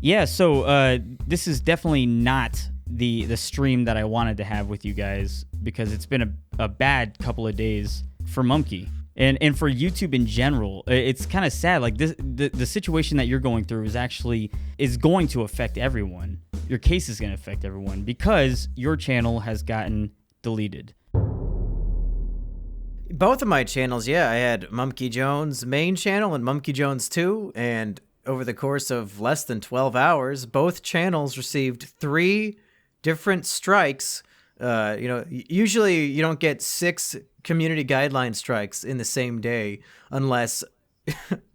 Yeah, so this is definitely not the stream that I wanted to have with you guys because it's been a bad couple of days for Mumkey and for YouTube in general. It's kind of sad. Like the situation that you're going through is going to affect everyone. Your case is going to affect everyone because your channel has gotten deleted. Both of my channels, yeah. I had Mumkey Jones main channel and Mumkey Jones 2, and over the course of less than 12 hours, both channels received 3 different strikes. Usually you don't get 6 community guideline strikes in the same day unless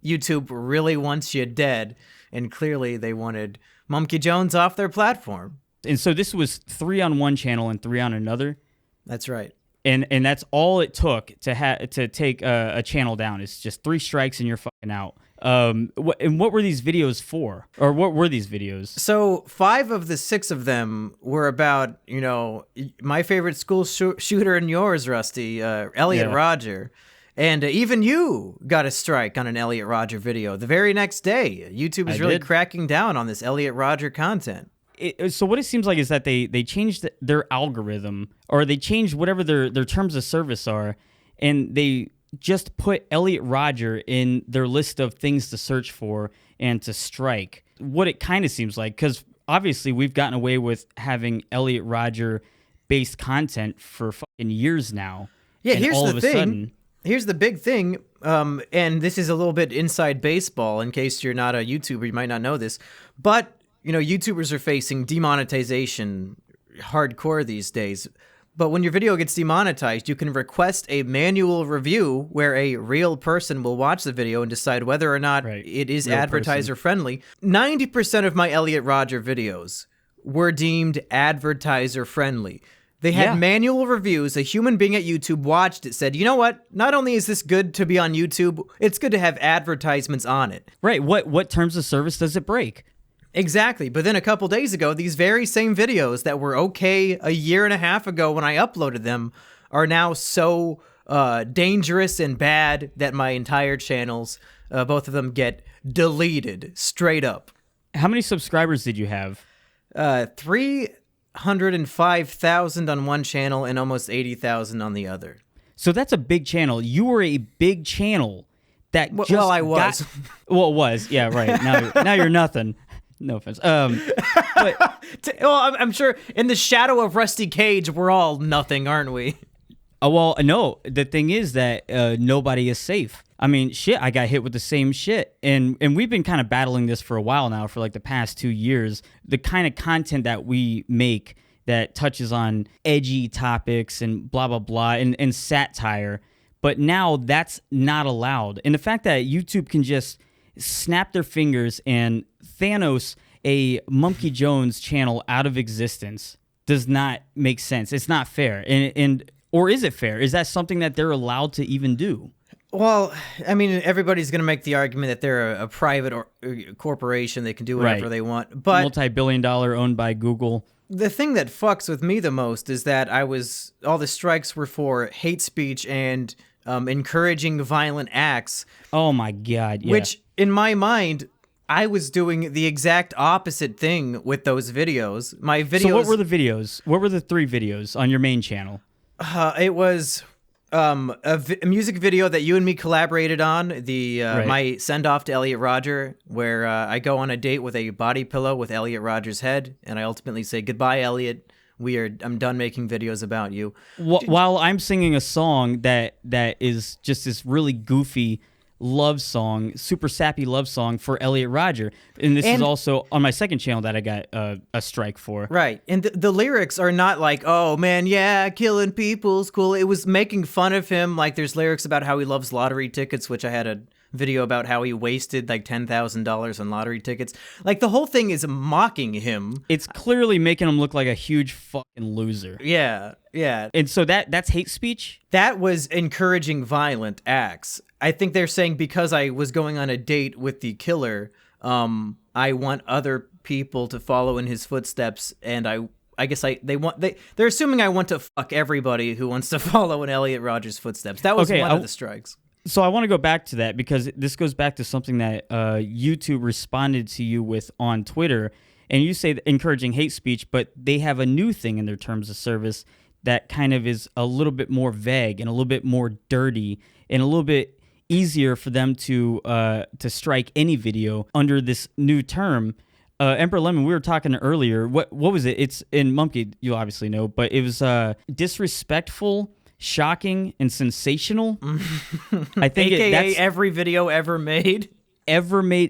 YouTube really wants you dead, and clearly they wanted Mumkey Jones off their platform. And so this was 3 on one channel and 3 on another? That's right. And that's all it took to take a channel down. It's just 3 strikes and you're fucking out. And what were these videos for? Or what were these videos? So 5 of the 6 of them were about, my favorite school shooter and yours, Rusty, Elliot Rodger. And even you got a strike on an Elliot Rodger video the very next day. YouTube is really cracking down on this Elliot Rodger content. So what it seems like is that they changed their algorithm, or they changed whatever their terms of service are, and they just put Elliot Rodger in their list of things to search for and to strike. What it kind of seems like, because obviously we've gotten away with having Elliot Rodger based content for fucking years now. Yeah, here's the thing. Here's the big thing, and this is a little bit inside baseball in case you're not a YouTuber, you might not know this, but YouTubers are facing demonetization hardcore these days. But when your video gets demonetized, you can request a manual review where a real person will watch the video and decide whether or not it is advertiser friendly. 90% of my Elliot Rodger videos were deemed advertiser friendly. They had manual reviews. A human being at YouTube watched it, said, you know what? Not only is this good to be on YouTube, it's good to have advertisements on it. Right. What terms of service does it break? Exactly. But then a couple days ago, these very same videos that were okay a year and a half ago when I uploaded them are now so dangerous and bad that my entire channels, both of them, get deleted straight up. How many subscribers did you have? 305,000 on one channel and almost 80,000 on the other. So that's a big channel. You were a big channel that just I was. Well, it was. Yeah, right. Now you're nothing. No offense. But I'm sure in the shadow of Rusty Cage, we're all nothing, aren't we? Well, no. The thing is that nobody is safe. I mean, shit, I got hit with the same shit. And we've been kind of battling this for a while now, for like the past 2 years. The kind of content that we make that touches on edgy topics and blah, blah, blah, and satire. But now that's not allowed. And the fact that YouTube can just snap their fingers and Thanos a Mumkey Jones channel out of existence does not make sense. It's not fair. Or is it fair? Is that something that they're allowed to even do? Well, I mean, everybody's going to make the argument that they're a private or corporation. They can do whatever they want. But multi-billion-dollar owned by Google. The thing that fucks with me the most is that all the strikes were for hate speech and encouraging violent acts. Oh my God, yeah. Which, in my mind, I was doing the exact opposite thing with those videos. My videos. So what were the videos? What were the 3 videos on your main channel? It was a music video that you and me collaborated on, my send-off to Elliot Rodger, where I go on a date with a body pillow with Elliot Rodger's head, and I ultimately say, goodbye, Elliot. I'm done making videos about you. While I'm singing a song that is just this really goofy love song, super sappy love song for Elliot Rodger. And this is also on my second channel that I got a strike for. Right. And the lyrics are not like, oh man, yeah, killing people's cool. It was making fun of him. Like there's lyrics about how he loves lottery tickets, which I had a video about how he wasted like $10,000 on lottery tickets. Like the whole thing is mocking him. It's clearly making him look like a huge fucking loser. Yeah, yeah. And so that's hate speech? That was encouraging violent acts. I think they're saying because I was going on a date with the killer, I want other people to follow in his footsteps, and I guess they're assuming I want to fuck everybody who wants to follow in Elliot Rodger's footsteps. That was one of the strikes. So I want to go back to that because this goes back to something that YouTube responded to you with on Twitter. And you say encouraging hate speech, but they have a new thing in their terms of service that kind of is a little bit more vague and a little bit more dirty and a little bit easier for them to strike any video under this new term. Emperor Lemon, we were talking earlier. What was it? It's in Mumkey, you obviously know, but it was disrespectful, shocking, and sensational. I think AKA that's every video ever made.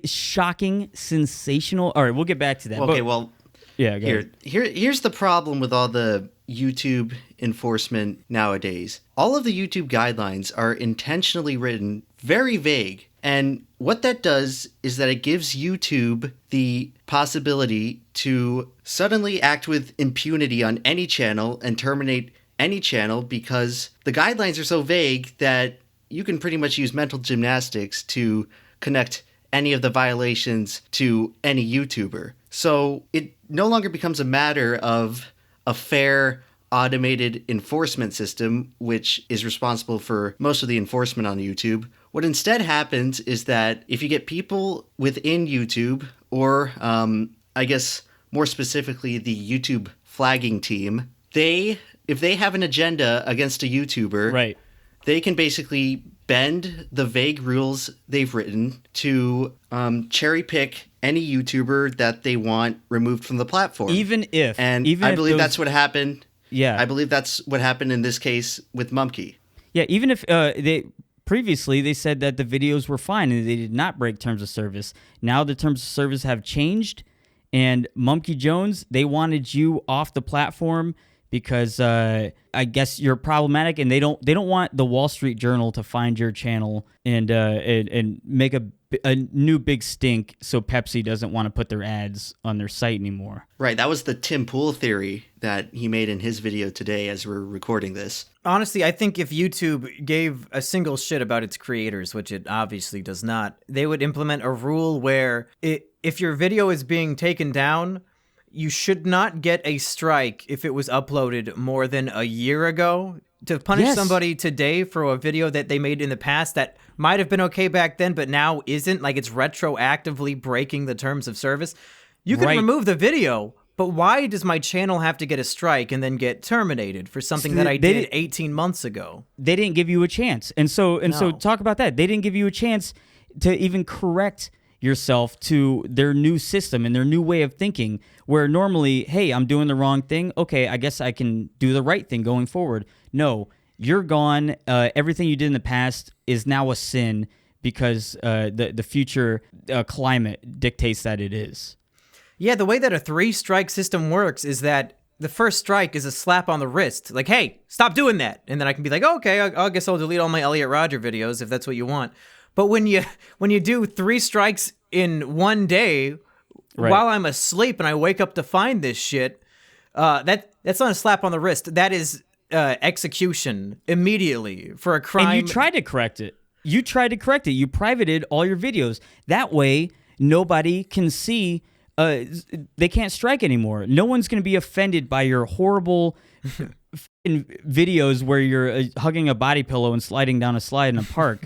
Shocking, sensational. All right, we'll get back to that. Okay, here's the problem with all the YouTube enforcement nowadays. All of the YouTube guidelines are intentionally written very vague. And what that does is that it gives YouTube the possibility to suddenly act with impunity on any channel and terminate any channel because the guidelines are so vague that you can pretty much use mental gymnastics to connect any of the violations to any YouTuber. So it no longer becomes a matter of a fair automated enforcement system, which is responsible for most of the enforcement on YouTube. What instead happens is that if you get people within YouTube, or I guess more specifically the YouTube flagging team, if they have an agenda against a YouTuber, right, they can basically bend the vague rules they've written to cherry pick any YouTuber that they want removed from the platform. I believe that's what happened. Yeah, I believe that's what happened in this case with Mumkey. Yeah, even if previously they said that the videos were fine and they did not break terms of service. Now the terms of service have changed, and Mumkey Jones, they wanted you off the platform because I guess you're problematic, and they don't want the Wall Street Journal to find your channel and make a new big stink so Pepsi doesn't want to put their ads on their site anymore. Right, that was the Tim Pool theory that he made in his video today as we're recording this. Honestly, I think if YouTube gave a single shit about its creators, which it obviously does not, they would implement a rule where if your video is being taken down, you should not get a strike if it was uploaded more than a year ago. To punish somebody today for a video that they made in the past that might have been okay back then, but now isn't, like it's retroactively breaking the terms of service, you can remove the video. But why does my channel have to get a strike and then get terminated for something that I did 18 months ago? They didn't give you a chance. So talk about that. They didn't give you a chance to even correct yourself to their new system and their new way of thinking, where normally, hey, I'm doing the wrong thing. Okay, I guess I can do the right thing going forward. No, you're gone. Everything you did in the past is now a sin because the future climate dictates that it is. Yeah, the way that a 3-strike system works is that the first strike is a slap on the wrist. Like, hey, stop doing that. And then I can be like, oh, okay, I guess I'll delete all my Elliot Rodger videos if that's what you want. But when you do 3 strikes in one day, while I'm asleep and I wake up to find this shit, that's not a slap on the wrist. That is execution immediately for a crime. And you tried to correct it. You privated all your videos. That way, nobody can see. They can't strike anymore. No one's going to be offended by your horrible videos where you're hugging a body pillow and sliding down a slide in a park.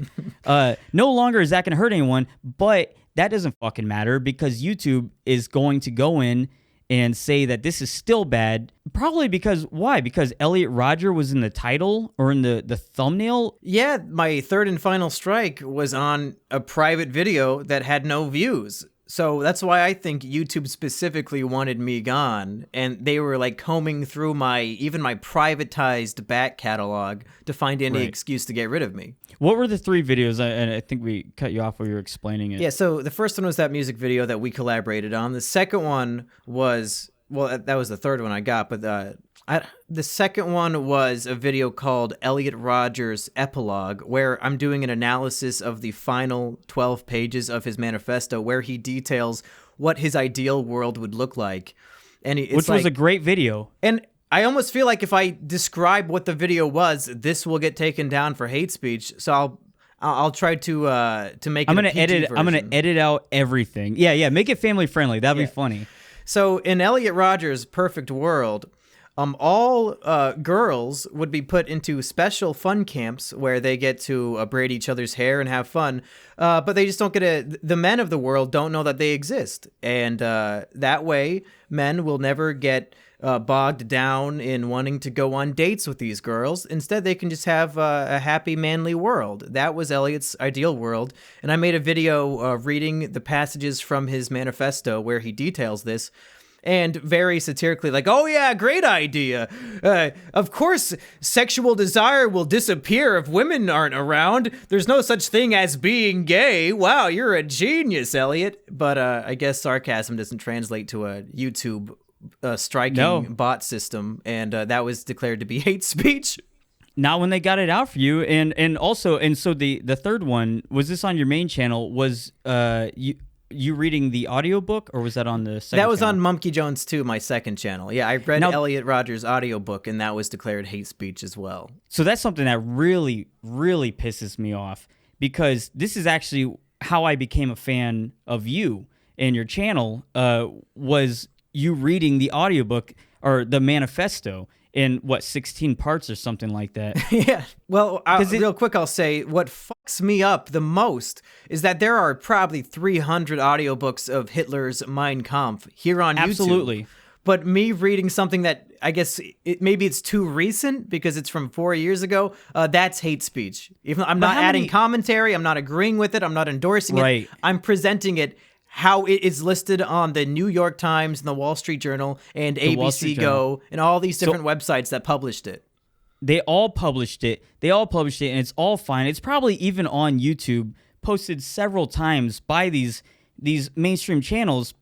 No longer is that going to hurt anyone, but that doesn't fucking matter because YouTube is going to go in and say that this is still bad. Probably because, why? Because Elliot Rodger was in the title or in the thumbnail? Yeah, my third and final strike was on a private video that had no views. So that's why I think YouTube specifically wanted me gone, and they were like combing through even my privatized back catalog to find any excuse to get rid of me. What were the 3 videos? And I think we cut you off while you were explaining it. Yeah, so the first one was that music video that we collaborated on. The second one was, well, that was the third one I got, but the second one was a video called Elliot Rodger's Epilogue, where I'm doing an analysis of the final 12 pages of his manifesto, where he details what his ideal world would look like. And which was a great video. And I almost feel like if I describe what the video was, this will get taken down for hate speech. So I'll try to make it a PG version. I'm gonna edit out everything. Yeah, make it family friendly. That'd be funny. So in Elliot Rodger's perfect world, all girls would be put into special fun camps where they get to braid each other's hair and have fun, but they just don't get the men of the world don't know that they exist, and that way men will never get bogged down in wanting to go on dates with these girls. Instead, they can just have a happy, manly world. That was Elliot's ideal world, and I made a video reading the passages from his manifesto where he details this. And very satirically, like, oh yeah, great idea. Of course, sexual desire will disappear if women aren't around. There's no such thing as being gay. Wow, you're a genius, Elliot. But I guess sarcasm doesn't translate to a YouTube striking bot system, and that was declared to be hate speech. Not when they got it out for you, and so the third one, was this on your main channel? Was you reading the audiobook, or was that on the second That was channel? on Mumkey Jones 2, my second channel. Yeah, I read Elliot Rodger's audiobook, and that was declared hate speech as well. So that's something that really, really pisses me off, because this is actually how I became a fan of you and your channel, was you reading the audiobook or the manifesto in 16 parts or something like that. Yeah. Well, real quick, I'll say what fucks me up the most is that there are probably 300 audiobooks of Hitler's Mein Kampf here on YouTube. Absolutely. But me reading something that I guess maybe it's too recent because it's from 4 years ago, that's hate speech. Even I'm not adding commentary, I'm not agreeing with it, I'm not endorsing it. I'm presenting it how it is listed on the New York Times and the Wall Street Journal and ABC Go and all these different websites that published it. They all published it, and it's all fine. It's probably even on YouTube, posted several times by these mainstream channels.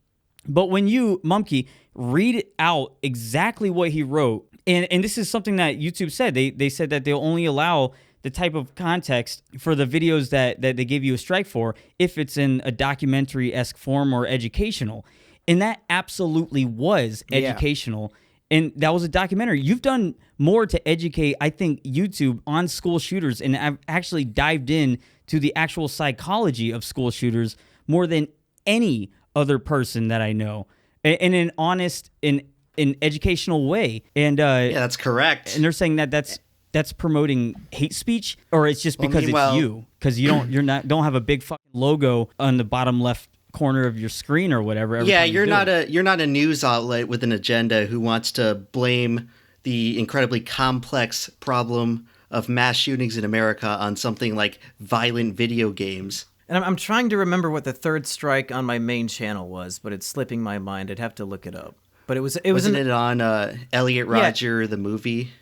But when you, Mumkey, read out exactly what he wrote, and this is something that YouTube said. They said that they'll only allow the type of context for the videos that they give you a strike for if it's in a documentary-esque form or educational. And that absolutely was educational. And that was a documentary. You've done more to educate, I think, YouTube on school shooters, and I've actually dived in to the actual psychology of school shooters more than any other person that I know, in an honest, in educational way. And yeah, that's correct. And they're saying that that's promoting hate speech, or it's just because it's you, because you don't have a big fucking logo on the bottom left corner of your screen or whatever. Yeah, you're not a news outlet with an agenda who wants to blame the incredibly complex problem of mass shootings in America on something like violent video games. And I'm trying to remember what the third strike on my main channel was, but it's slipping my mind. I'd have to look it up. But wasn't it on Elliot Rodger the movie?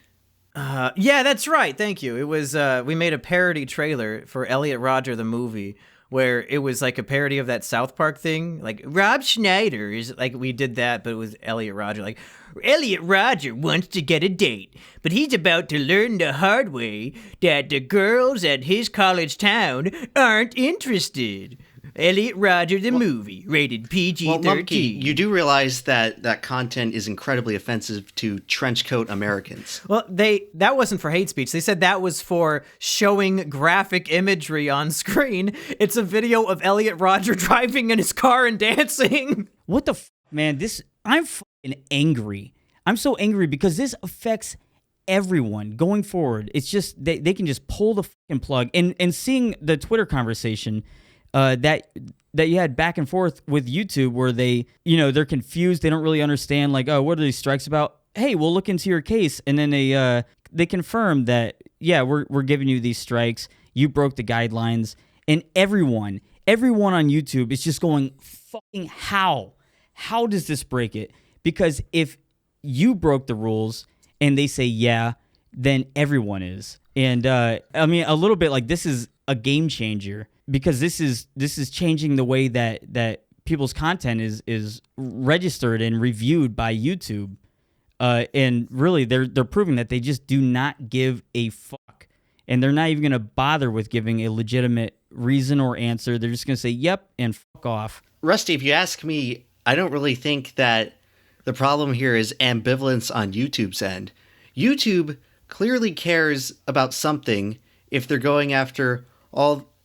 Yeah, that's right. Thank you. It was we made a parody trailer for Elliot Rodger the movie, where it was like a parody of that South Park thing, like Rob Schneider is like, we did that, but it was Elliot Rodger. Like, Elliot Rodger wants to get a date, but he's about to learn the hard way that the girls at his college town aren't interested. Elliot Rodger the movie, rated PG-13. Well, Mumkey, you do realize that content is incredibly offensive to trenchcoat Americans. Well, that wasn't for hate speech. They said that was for showing graphic imagery on screen. It's a video of Elliot Rodger driving in his car and dancing. What the man? I'm fucking angry. I'm so angry because this affects everyone going forward. It's just they can just pull the fucking plug. And seeing the Twitter conversation that you had back and forth with YouTube, where they're confused, they don't really understand, like, oh, what are these strikes about? Hey, we'll look into your case, and then they confirm that, yeah, we're giving you these strikes. You broke the guidelines, and everyone on YouTube is just going, fucking how does this break it? Because if you broke the rules and they say yeah, then everyone is. And I mean, a little bit like this is a game changer, because this is changing the way that people's content is registered and reviewed by YouTube, and really they're proving that they just do not give a fuck, and they're not even going to bother with giving a legitimate reason or answer. They're just going to say yep and fuck off. Rusty, if you ask me, I don't really think that the problem here is ambivalence on YouTube's end. YouTube clearly cares about something if they're going after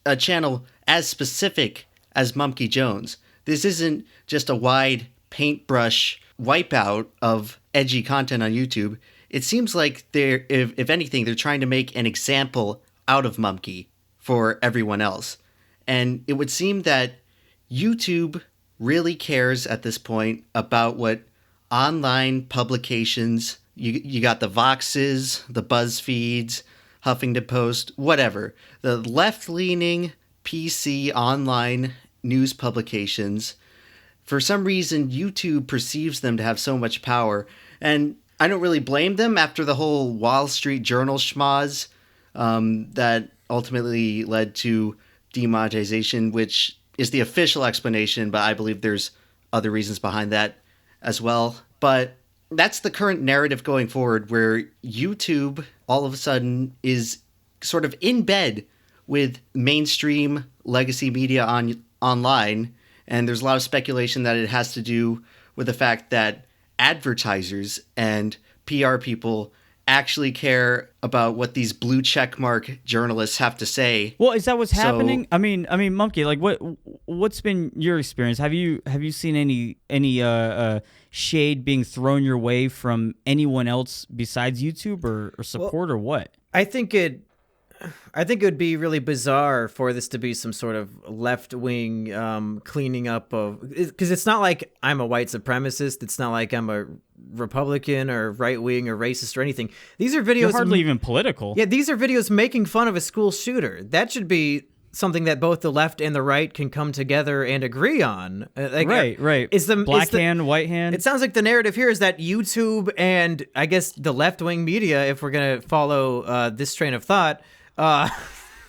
a channel as specific as Mumkey Jones. This isn't just a wide paintbrush wipeout of edgy content on YouTube, it seems like they're, if anything, they're trying to make an example out of Mumkey for everyone else. And it would seem that YouTube really cares at this point about what online publications, you got the Voxes, the BuzzFeeds, Huffington Post, whatever, the left-leaning PC online news publications. For some reason, YouTube perceives them to have so much power, and I don't really blame them after the whole Wall Street Journal schmoz that ultimately led to demonetization, which is the official explanation, but I believe there's other reasons behind that as well. But that's the current narrative going forward, where YouTube all of a sudden is sort of in bed with mainstream legacy media online. And there's a lot of speculation that it has to do with the fact that advertisers and PR people actually care about what these blue checkmark journalists have to say. Well, is that what's happening? I mean, Mumkey, like what's been your experience? Have you seen any shade being thrown your way from anyone else besides YouTube or support, or what? I think it would be really bizarre for this to be some sort of left-wing cleaning up of, because it's not like I'm a white supremacist. It's not like I'm a Republican or right-wing or racist or anything. These are videos. You're hardly even political. Yeah, these are videos making fun of a school shooter. That should be something that both the left and the right can come together and agree on. Right. Is the black hand, white hand? It sounds like the narrative here is that YouTube and I guess the left-wing media, if we're gonna follow this train of thought,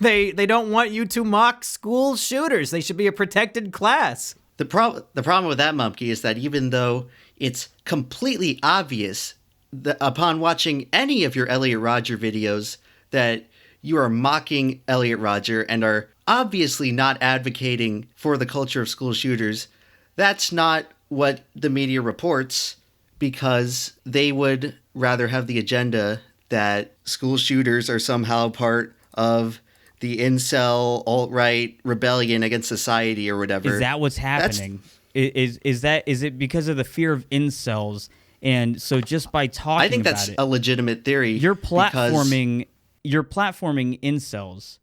they don't want you to mock school shooters. They should be a protected class. The problem with that, Mumkey, is that even though it's completely obvious that upon watching any of your Elliot Rodger videos that you are mocking Elliot Rodger and are obviously not advocating for the culture of school shooters, that's not what the media reports, because they would rather have the agenda that school shooters are somehow part of the incel alt-right rebellion against society or whatever. Is that what's happening? Is it because of the fear of incels? And so just by talking, I think that's a legitimate theory. You're platforming incels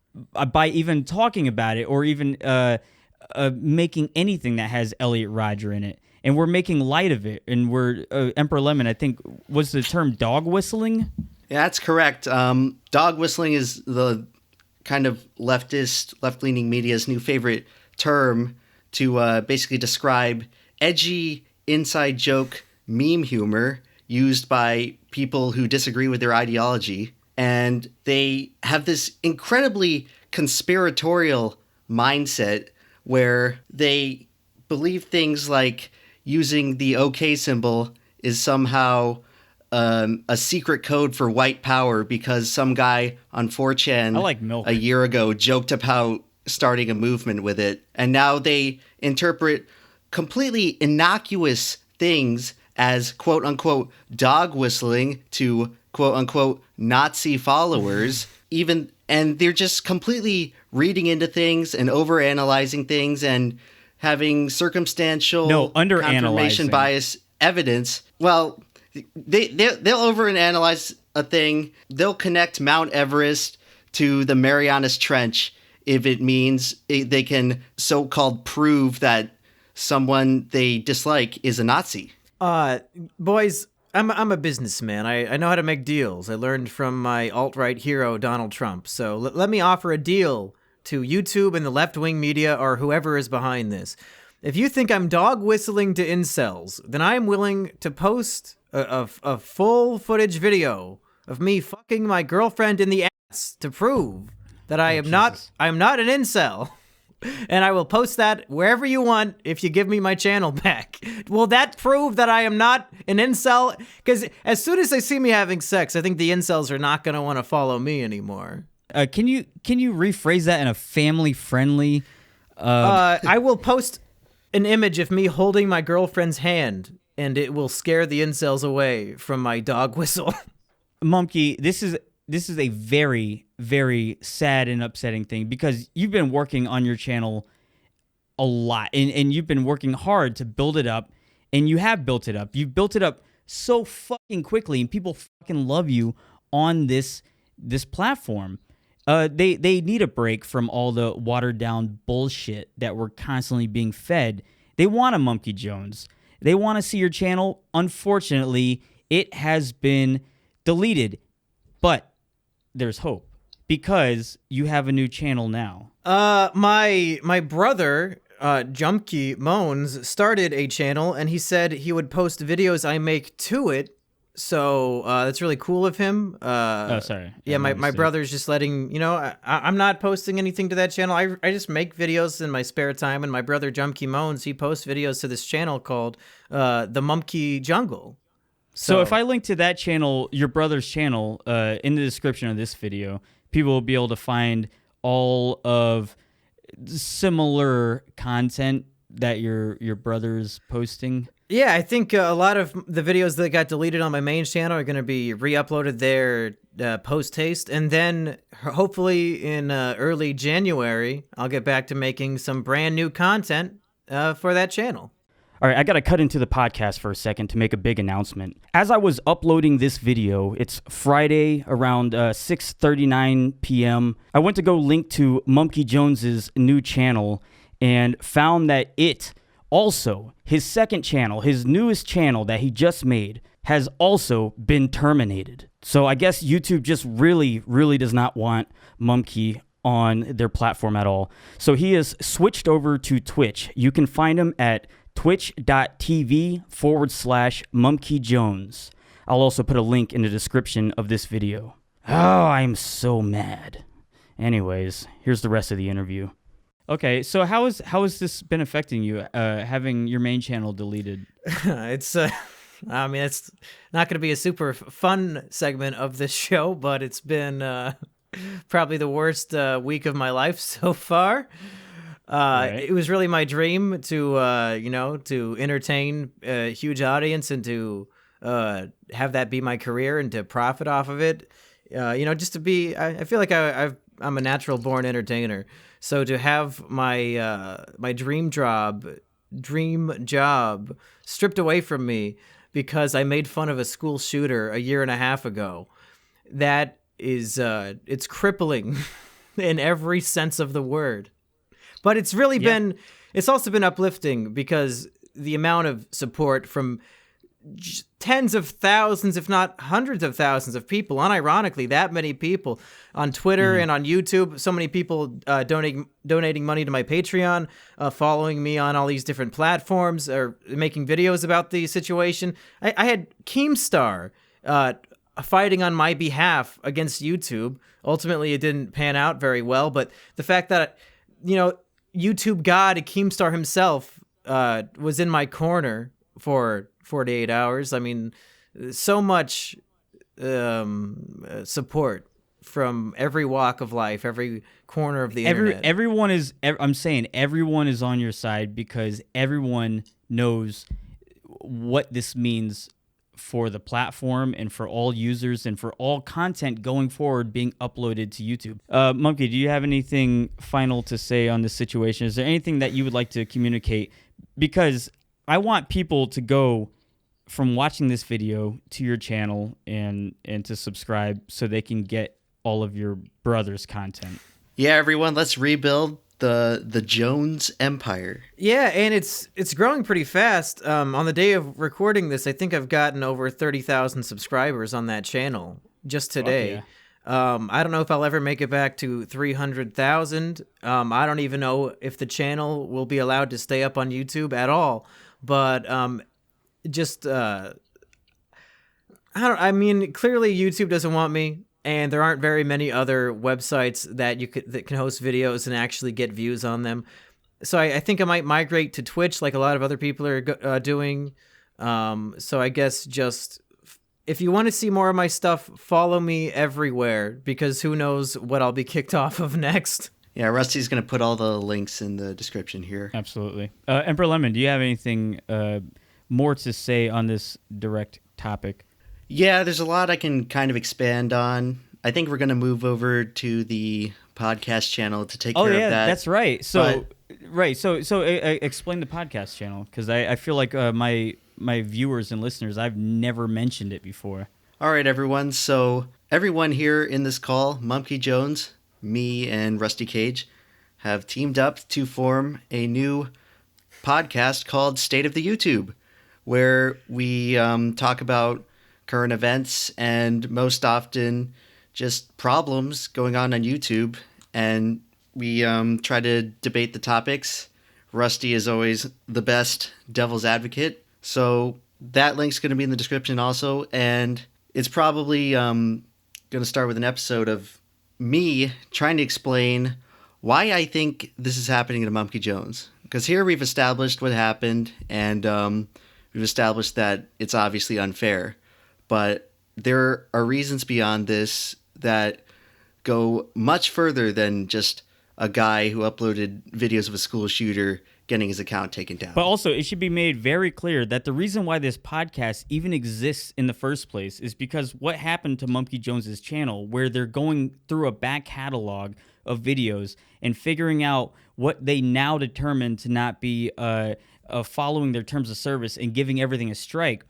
by even talking about it, or even making anything that has Elliot Rodger in it. And we're making light of it. And we're Emperor Lemon, I think, was the term dog whistling? Yeah, that's correct. Dog whistling is the kind of left-leaning media's new favorite term to basically describe edgy inside joke meme humor used by people who disagree with their ideology. And they have this incredibly conspiratorial mindset where they believe things like using the OK symbol is somehow a secret code for white power because some guy on 4chan a year ago joked about starting a movement with it. And now they interpret completely innocuous things as quote unquote dog whistling to quote unquote Nazi followers, and they're just completely reading into things and overanalyzing things and having circumstantial confirmation bias evidence. Well, they'll overanalyze a thing. They'll connect Mount Everest to the Marianas Trench if it means they can so-called prove that someone they dislike is a Nazi. Boys, I'm a businessman. I know how to make deals. I learned from my alt-right hero, Donald Trump. So let me offer a deal to YouTube and the left-wing media or whoever is behind this. If you think I'm dog whistling to incels, then I'm willing to post a full footage video of me fucking my girlfriend in the ass to prove that I'm not an incel. And I will post that wherever you want if you give me my channel back. Will that prove that I am not an incel? Because as soon as they see me having sex, I think the incels are not going to want to follow me anymore. Can you rephrase that in a family-friendly... I will post an image of me holding my girlfriend's hand, and it will scare the incels away from my dog whistle. Mumkey, this is a very, very sad and upsetting thing, because you've been working on your channel a lot, and you've been working hard to build it up, and you have built it up. You've built it up so fucking quickly, and people fucking love you on this platform. They need a break from all the watered down bullshit that we're constantly being fed. They want a Mumkey Jones. They want to see your channel. Unfortunately, it has been deleted, but there's hope because you have a new channel now. My brother, Mumkey Jones, started a channel, and he said he would post videos I make to it. So that's really cool of him. Sorry. Yeah, my brother's just letting, I'm not posting anything to that channel. I just make videos in my spare time, and my brother Mumkey Jones, he posts videos to this channel called The Mumkey Jungle. So if I link to that channel, your brother's channel, in the description of this video, people will be able to find all of similar content that your brother's posting. Yeah, I think a lot of the videos that got deleted on my main channel are going to be re-uploaded there post-haste, and then hopefully in early January, I'll get back to making some brand new content for that channel. All right, I got to cut into the podcast for a second to make a big announcement. As I was uploading this video, it's Friday around 6:39 p.m. I went to go link to Mumkey Jones's new channel and found that it also, his second channel, his newest channel that he just made, has also been terminated. So I guess YouTube just really, really does not want Mumkey on their platform at all. So he has switched over to Twitch. You can find him at twitch.tv/Mumkey Jones. I'll also put a link in the description of this video. Oh, I'm so mad. Anyways, here's the rest of the interview. Okay, so how has this been affecting you, having your main channel deleted? It's it's not going to be a super fun segment of this show, but it's been probably the worst week of my life so far. Right. It was really my dream to entertain a huge audience and to have that be my career and to profit off of it. Just to be, I feel like I'm a natural born entertainer. So to have my dream job stripped away from me because I made fun of a school shooter a year and a half ago, that is it's crippling in every sense of the word. But it's really been, it's also been uplifting because the amount of support from tens of thousands, if not hundreds of thousands of people, unironically, that many people on Twitter and on YouTube, so many people donating money to my Patreon, following me on all these different platforms, or making videos about the situation. I had Keemstar fighting on my behalf against YouTube. Ultimately, it didn't pan out very well, but the fact that, YouTube god Keemstar himself was in my corner for 48 hours. I mean, so much support from every walk of life, every corner of the internet. Everyone is on your side because everyone knows what this means for the platform and for all users and for all content going forward being uploaded to YouTube. Mumkey, do you have anything final to say on this situation? Is there anything that you would like to communicate? Because I want people to go from watching this video to your channel and to subscribe so they can get all of your brother's content. Yeah, everyone, let's rebuild the Jones empire. Yeah, and it's growing pretty fast. On the day of recording this, I think I've gotten over 30,000 subscribers on that channel just today. I don't know if I'll ever make it back to 300,000. I don't even know if the channel will be allowed to stay up on YouTube at all. But clearly YouTube doesn't want me. And there aren't very many other websites that can host videos and actually get views on them. So I think I might migrate to Twitch like a lot of other people are doing. So I guess just if you want to see more of my stuff, follow me everywhere because who knows what I'll be kicked off of next. Yeah, Rusty's going to put all the links in the description here. Absolutely. Emperor Lemon, do you have anything more to say on this direct topic? Yeah, there's a lot I can kind of expand on. I think we're going to move over to the podcast channel to take care of that. That's right. So Right. So explain the podcast channel, because I feel like my viewers and listeners, I've never mentioned it before. All right, everyone. So everyone here in this call, Mumkey Jones, me, and Rusty Cage, have teamed up to form a new podcast called State of the YouTube, where we talk about current events and most often just problems going on YouTube, and we try to debate the topics. Rusty is always the best devil's advocate, so that link's going to be in the description also, and it's probably going to start with an episode of me trying to explain why I think this is happening to Mumkey Jones. Because here we've established what happened, and we've established that it's obviously unfair. But there are reasons beyond this that go much further than just a guy who uploaded videos of a school shooter getting his account taken down. But also, it should be made very clear that the reason why this podcast even exists in the first place is because what happened to Mumkey Jones's channel, where they're going through a back catalog of videos and figuring out what they now determine to not be following their terms of service and giving everything a strike.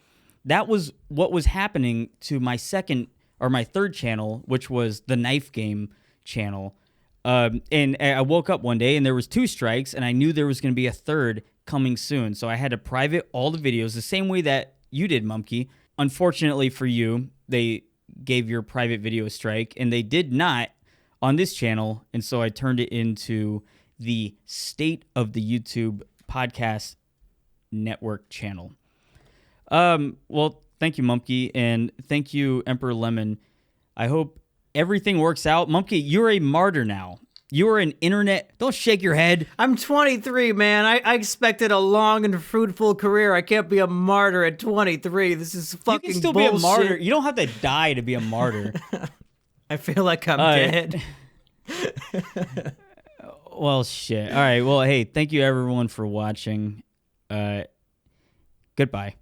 That was what was happening to my third channel, which was the Knife Game channel. And I woke up one day and there was 2 strikes, and I knew there was going to be a third coming soon. So I had to private all the videos the same way that you did, Mumkey. Unfortunately for you, they gave your private video a strike, and they did not on this channel. And so I turned it into the State of the YouTube Podcast Network channel. Well, thank you, Mumkey, and thank you, Emperor Lemon. I hope everything works out. Mumkey, you're a martyr now. You are an internet... Don't shake your head. I'm 23, man. I expected a long and fruitful career. I can't be a martyr at 23. This is fucking bullshit. You can still be a martyr. You don't have to die to be a martyr. I feel like I'm dead. Well, shit. All right. Well, hey, thank you, everyone, for watching. Goodbye.